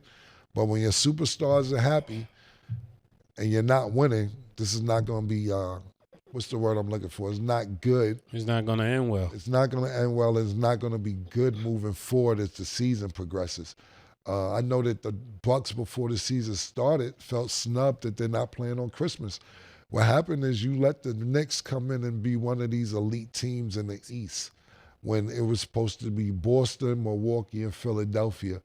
But when your superstars are happy and you're not winning, this is not going to be what's the word I'm looking for? It's not good. It's not going to end well. It's not going to end well. It's not going to be good moving forward as the season progresses. I know that the Bucs, before the season started, felt snubbed that they're not playing on Christmas. What happened is you let the Knicks come in and be one of these elite teams in the East when it was supposed to be Boston, Milwaukee, and Philadelphia.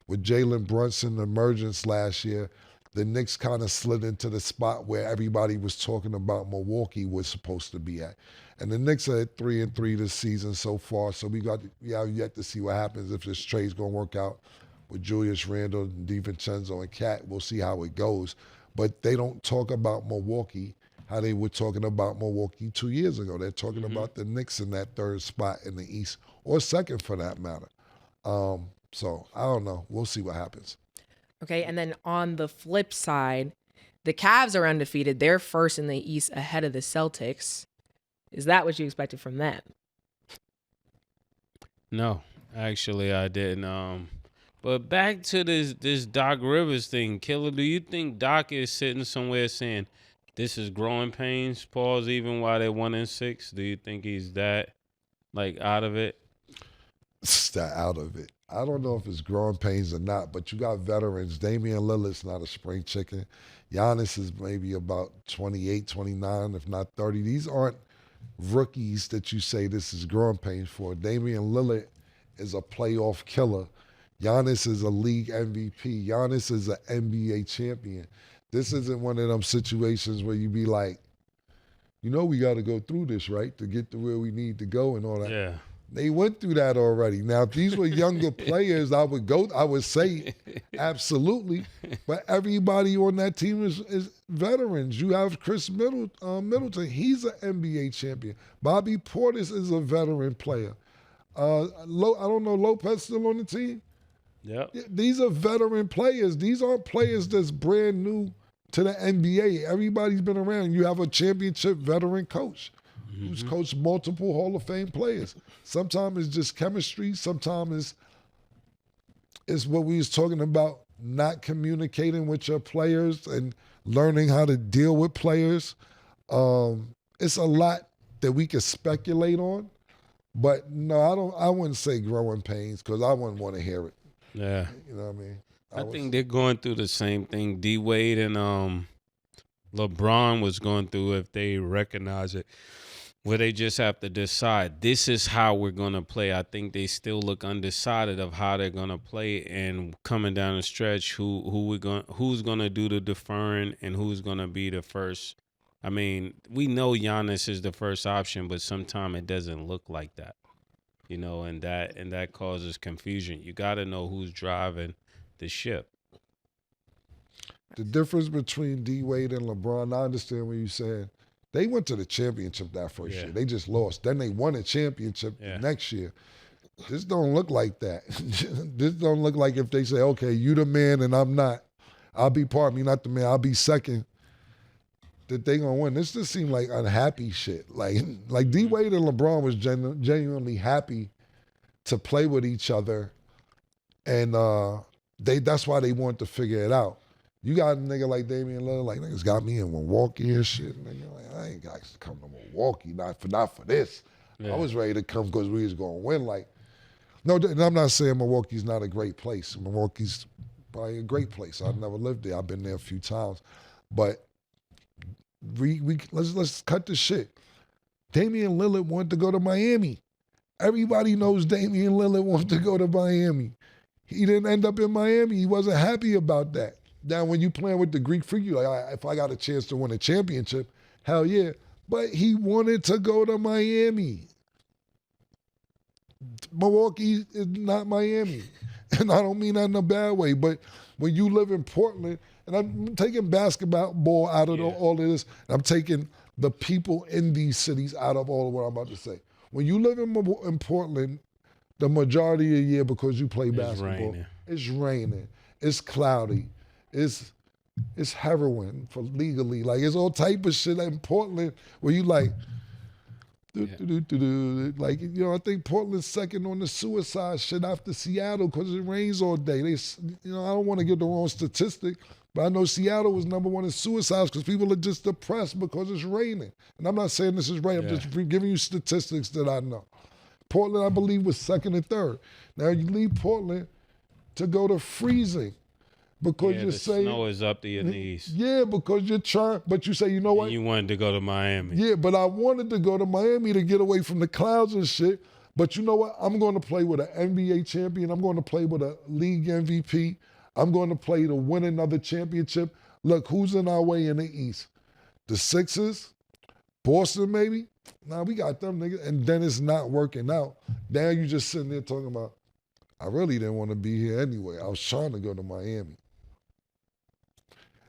With Jalen Brunson's emergence last year, the Knicks kind of slid into the spot where everybody was talking about Milwaukee was supposed to be at. And the Knicks are at 3-3 this season so far, so we have yet to see what happens if this trade's going to work out with Julius Randle, DiVincenzo, and Cat. We'll see how it goes. But they don't talk about Milwaukee how they were talking about Milwaukee 2 years ago. They're talking about the Knicks in that third spot in the East, or second for that matter. So I don't know. We'll see what happens. Okay, and then on the flip side, the Cavs are undefeated. They're first in the East ahead of the Celtics. Is that what you expected from them? No, actually I didn't. But back to this Doc Rivers thing, Killer, do you think Doc is sitting somewhere saying this is growing pains, pause, even while they're 1-6? Do you think he's that, out of it? That out of it. I don't know if it's growing pains or not, but you got veterans. Damian Lillard's not a spring chicken. Giannis is maybe about 28, 29, if not 30. These aren't rookies that you say this is growing pains for. Damian Lillard is a playoff killer. Giannis is a league MVP. Giannis is an NBA champion. This isn't one of them situations where you be like, we got to go through this, right, to get to where we need to go and all that. Yeah. They went through that already. Now, if these were younger players, I would say absolutely. But everybody on that team is veterans. You have Chris Middleton. He's an NBA champion. Bobby Portis is a veteran player. I don't know, Lopez still on the team? Yep. These are veteran players. These aren't players that's brand new to the NBA. Everybody's been around. You have a championship veteran coach who's coached multiple Hall of Fame players. Sometimes it's just chemistry. Sometimes it's what we was talking about, not communicating with your players and learning how to deal with players. It's a lot that we can speculate on, but no, I wouldn't say growing pains because I wouldn't want to hear it. Yeah. You know what I mean? I think they're going through the same thing D Wade and LeBron was going through, if they recognize it, where they just have to decide this is how we're going to play. I think they still look undecided of how they're going to play, and coming down the stretch, who's going to do the deferring and who's going to be the first. I mean, we know Giannis is the first option, but sometimes it doesn't look like that. And that causes confusion. You got to know who's driving the ship. The difference between D Wade and LeBron, I understand what you're saying. They went to the championship that first year. They just lost. Then they won a championship the next year. This don't look like that. This don't look like if they say, okay, you the man and I'm not. I'll be part of me, not the man. I'll be second. That they gonna win. This just seemed like unhappy shit. Like D Wade and LeBron was genuinely happy to play with each other, and that's why they wanted to figure it out. You got a nigga like Damian Lillard, like niggas got me in Milwaukee and shit. Nigga, like I ain't got to come to Milwaukee, not for this. Yeah. I was ready to come because we was gonna win. No, and I'm not saying Milwaukee's not a great place. Milwaukee's probably a great place. I've never lived there. I've been there a few times, but. Let's cut the shit. Damian Lillard wanted to go to Miami. Everybody knows Damian Lillard wanted to go to Miami. He didn't end up in Miami. He wasn't happy about that. Now, when you playing with the Greek freak, you like, if I got a chance to win a championship, hell yeah. But he wanted to go to Miami. Milwaukee is not Miami. And I don't mean that in a bad way, but when you live in Portland, and I'm taking basketball out of all of this, and I'm taking the people in these cities out of all of what I'm about to say. When you live in Portland, the majority of the year because you play basketball, it's raining, it's cloudy, it's heroin for legally. Like, it's all type of shit in Portland where you like, Like, you know, I think Portland's second on the suicide shit after Seattle because it rains all day. I don't want to give the wrong statistic, but I know Seattle was number one in suicides because people are just depressed because it's raining. And I'm not saying this is right. I'm just giving you statistics that I know. Portland, I believe, was second and third. Now you leave Portland to go to freezing. Because yeah, you're the saying snow is up to your knees. Yeah, because you're trying, but you say, you know what? And you wanted to go to Miami. Yeah, but I wanted to go to Miami to get away from the clouds and shit. But you know what? I'm going to play with an NBA champion. I'm going to play with a league MVP. I'm going to play to win another championship. Look, who's in our way in the East? The Sixers? Boston, maybe? Nah, we got them niggas. And then it's not working out. Now you just sitting there talking about, I really didn't want to be here anyway. I was trying to go to Miami.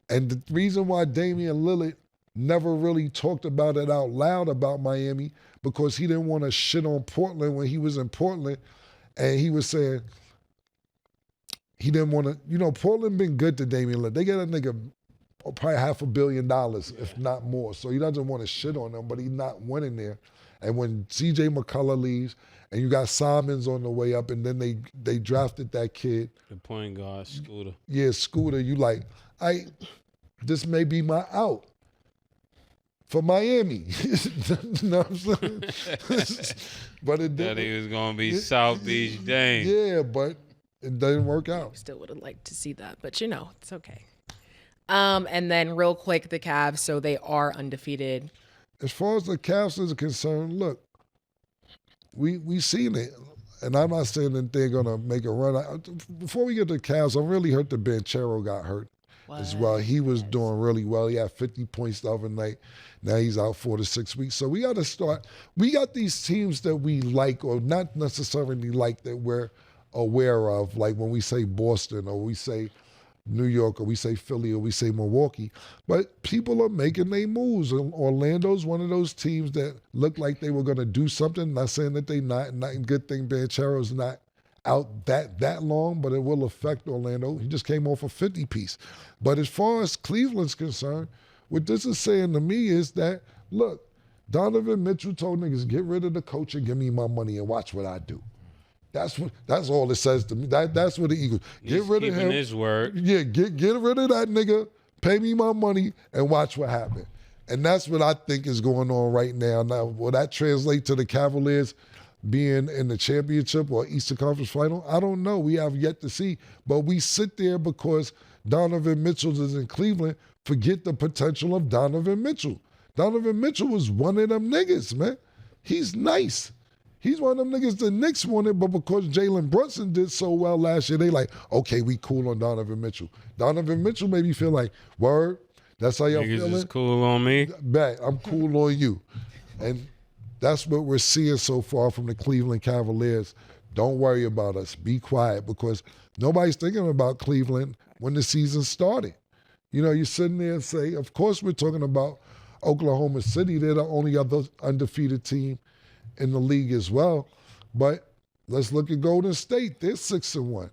And the reason why Damian Lillard never really talked about it out loud about Miami, because he didn't want to shit on Portland when he was in Portland. And he was saying he didn't want to, you know, Portland been good to Damian Lillard. They got a nigga probably $500 million, if not more. So he doesn't want to shit on them, but he's not winning there. And when C.J. McCullough leaves, and you got Simons on the way up, and then they drafted that kid. The point guard, Scooter. Yeah, Scooter. You like, this may be my out for Miami. You know what I'm saying? But it That he was going to be South Beach Dame. Yeah, but it didn't work out. Still would have liked to see that, but you know, it's okay. And then real quick, the Cavs, so they are undefeated. As far as the Cavs is concerned, look, we seen it. And I'm not saying that they're going to make a run. Before we get to the Cavs, I'm really hurt that Banchero got hurt as well. He was doing really well. He had 50 points the other night. Now he's out 4 to 6 weeks. So we got to start. We got these teams that we like, or not necessarily like, that we're aware of, like when we say Boston, or we say New York, or we say Philly, or we say Milwaukee. But people are making their moves. Orlando's one of those teams that looked like they were going to do something. Not saying that they not a good thing Banchero's not out that long, but it will affect Orlando. He just came off a 50-piece. But as far as Cleveland's concerned, what this is saying to me is that, look, Donovan Mitchell told niggas, get rid of the coach and give me my money and watch what I do. That's all it says to me. That's what the Eagles get rid of him. His word. Yeah, get rid of that nigga, pay me my money, and watch what happens. And that's what I think is going on right now. Now, will that translate to the Cavaliers being in the championship or Eastern Conference Final? I don't know. We have yet to see. But we sit there because Donovan Mitchell is in Cleveland, forget the potential of Donovan Mitchell. Donovan Mitchell was one of them niggas, man. He's nice. He's one of them niggas the Knicks wanted, but because Jalen Brunson did so well last year, they like, okay, we cool on Donovan Mitchell. Donovan Mitchell made me feel like, word, that's how y'all feeling? Niggas is cool on me. Back, I'm cool on you. And that's what we're seeing so far from the Cleveland Cavaliers. Don't worry about us. Be quiet, because nobody's thinking about Cleveland when the season started. You know, you're sitting there and say, of course we're talking about Oklahoma City. They're the only other undefeated team in the league as well. But let's look at Golden State. They're 6-1.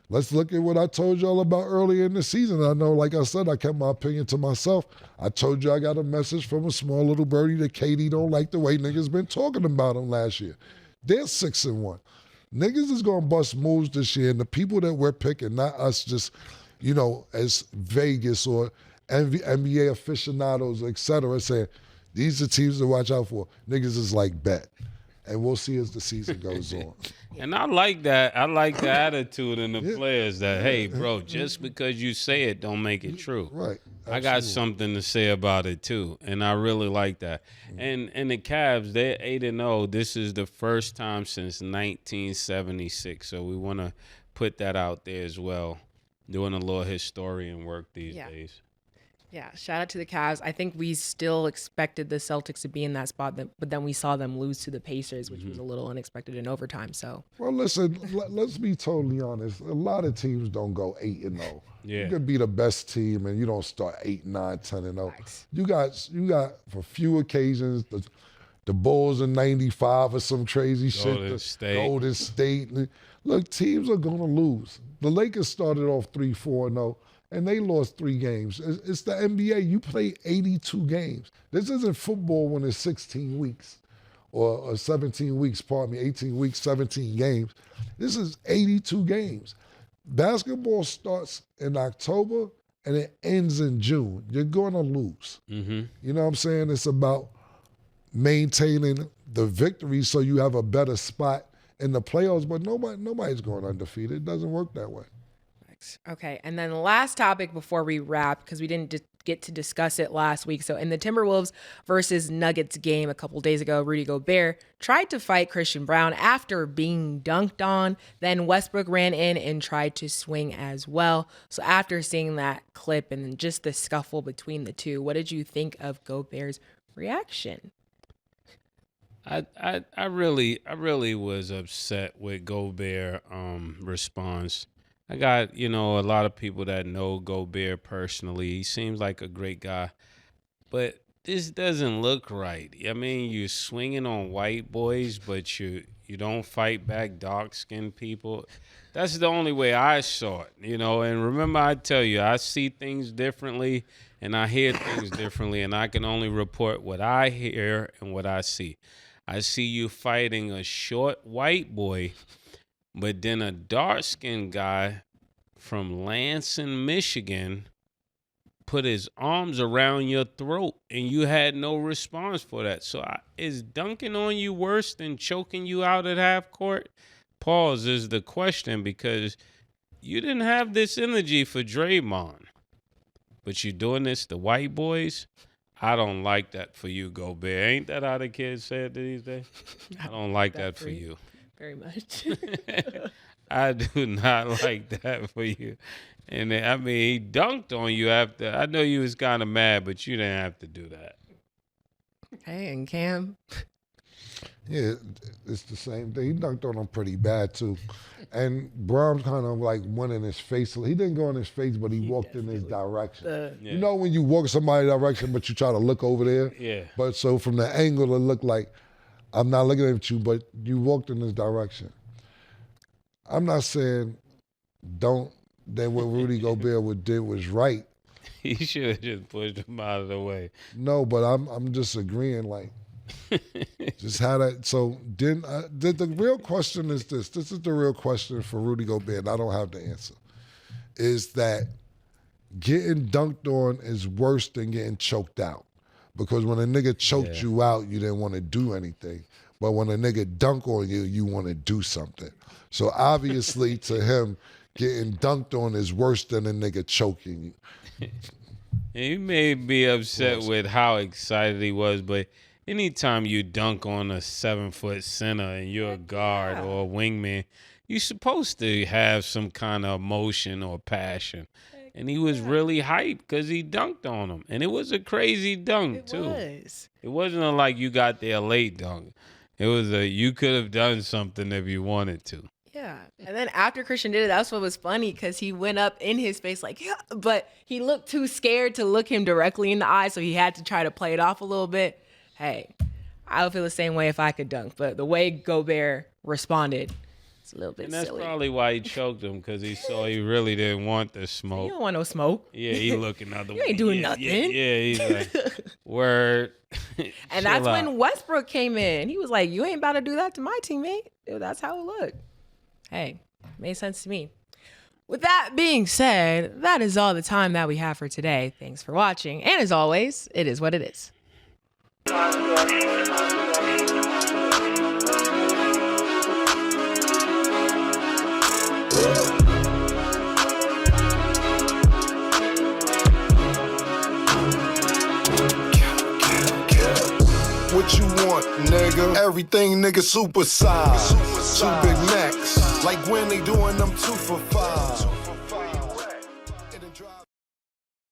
Let's look at what I told y'all about earlier in the season. I know, like I said, I kept my opinion to myself. I told you I got a message from a small little birdie that Katie don't like the way niggas been talking about them last year. They're 6-1. Niggas is going to bust moves this year, and the people that we're picking, not us just, you know, as Vegas or NBA aficionados, et cetera, saying, these are teams to watch out for. Niggas is like, bet. And we'll see as the season goes on. And I like that. I like the attitude in the players that, hey, bro, just because you say it don't make it true. Right. Absolutely. I got something to say about it too, and I really like that. And the Cavs, they're 8-0. This is the first time since 1976, so we want to put that out there as well. Doing a little historian work these days. Yeah, shout out to the Cavs. I think we still expected the Celtics to be in that spot, but then we saw them lose to the Pacers, which was a little unexpected in overtime. So, well, listen, let's be totally honest. A lot of teams don't go 8-0. Yeah. You could be the best team and you don't start 8, 9, 10-0. Nice. You got for few occasions the Bulls in '95 or some crazy shit. Golden State. Look, teams are gonna lose. The Lakers started off 3-4-0. And they lost 3 games. It's the NBA. You play 82 games. This isn't football when it's 16 weeks or 17 weeks, 18 weeks, 17 games. This is 82 games. Basketball starts in October and it ends in June. You're going to lose. Mm-hmm. You know what I'm saying? It's about maintaining the victory so you have a better spot in the playoffs, but nobody's going undefeated. It doesn't work that way. Okay, and then the last topic before we wrap, because we didn't get to discuss it last week. So in the Timberwolves versus Nuggets game a couple days ago, Rudy Gobert tried to fight Christian Brown after being dunked on. Then Westbrook ran in and tried to swing as well. So after seeing that clip and just the scuffle between the two, what did you think of Gobert's reaction? I really was upset with Gobert response. I got, a lot of people that know Gobert personally. He seems like a great guy, but this doesn't look right. I mean, you're swinging on white boys, but you don't fight back dark-skinned people. That's the only way I saw it, And remember, I tell you, I see things differently and I hear things differently, and I can only report what I hear and what I see. I see you fighting a short white boy, but then a dark-skinned guy from Lansing, Michigan, put his arms around your throat, and you had no response for that. So is dunking on you worse than choking you out at half court? Pause is the question, because you didn't have this energy for Draymond, but you're doing this to white boys. I don't like that for you, Gobert. Ain't that how the kids say it these days? I don't like that for you. Very much. I do not like that for you. And I mean, he dunked on you after. I know you was kind of mad, but you didn't have to do that. Hey, and Cam? Yeah, it's the same thing. He dunked on him pretty bad, too. And Brown kind of like went in his face. He didn't go in his face, but he walked in his direction. You know when you walk somebody's direction, but you try to look over there? Yeah. But so from the angle, it looked like, I'm not looking at you, but you walked in his direction. I'm not saying that what Rudy Gobert did was right. He should have just pushed him out of the way. No, but I'm just agreeing, like, just how that. So the real question is this. This is the real question for Rudy Gobert, and I don't have the answer. Is that getting dunked on is worse than getting choked out? Because when a nigga choked you out, you didn't want to do anything. But when a nigga dunk on you, you want to do something. So obviously to him, getting dunked on is worse than a nigga choking you. He may be upset with how excited he was, but anytime you dunk on a 7-foot center and you're a guard or a wingman, you're supposed to have some kind of emotion or passion. And he was really hyped because he dunked on him. And it was a crazy dunk, too. It wasn't like you got there late dunk. It was you could have done something if you wanted to. Yeah. And then after Christian did it, that's what was funny, because he went up in his face like, yeah, but he looked too scared to look him directly in the eye, so he had to try to play it off a little bit. Hey, I would feel the same way if I could dunk, but the way Gobert responded, it's a little bit silly. And that's probably why he choked him, because he saw he really didn't want the smoke. You don't want no smoke. Yeah, he looking other way. You ain't doing nothing. Yeah, he's like, word. And that's when Westbrook came in. He was like, you ain't about to do that to my teammate. That's how it looked. Hey, made sense to me. With that being said, that is all the time that we have for today. Thanks for watching. And as always, it is what it is. What you want, nigga? Everything, nigga, super size. Two big necks, like when they doing them 2 for $5.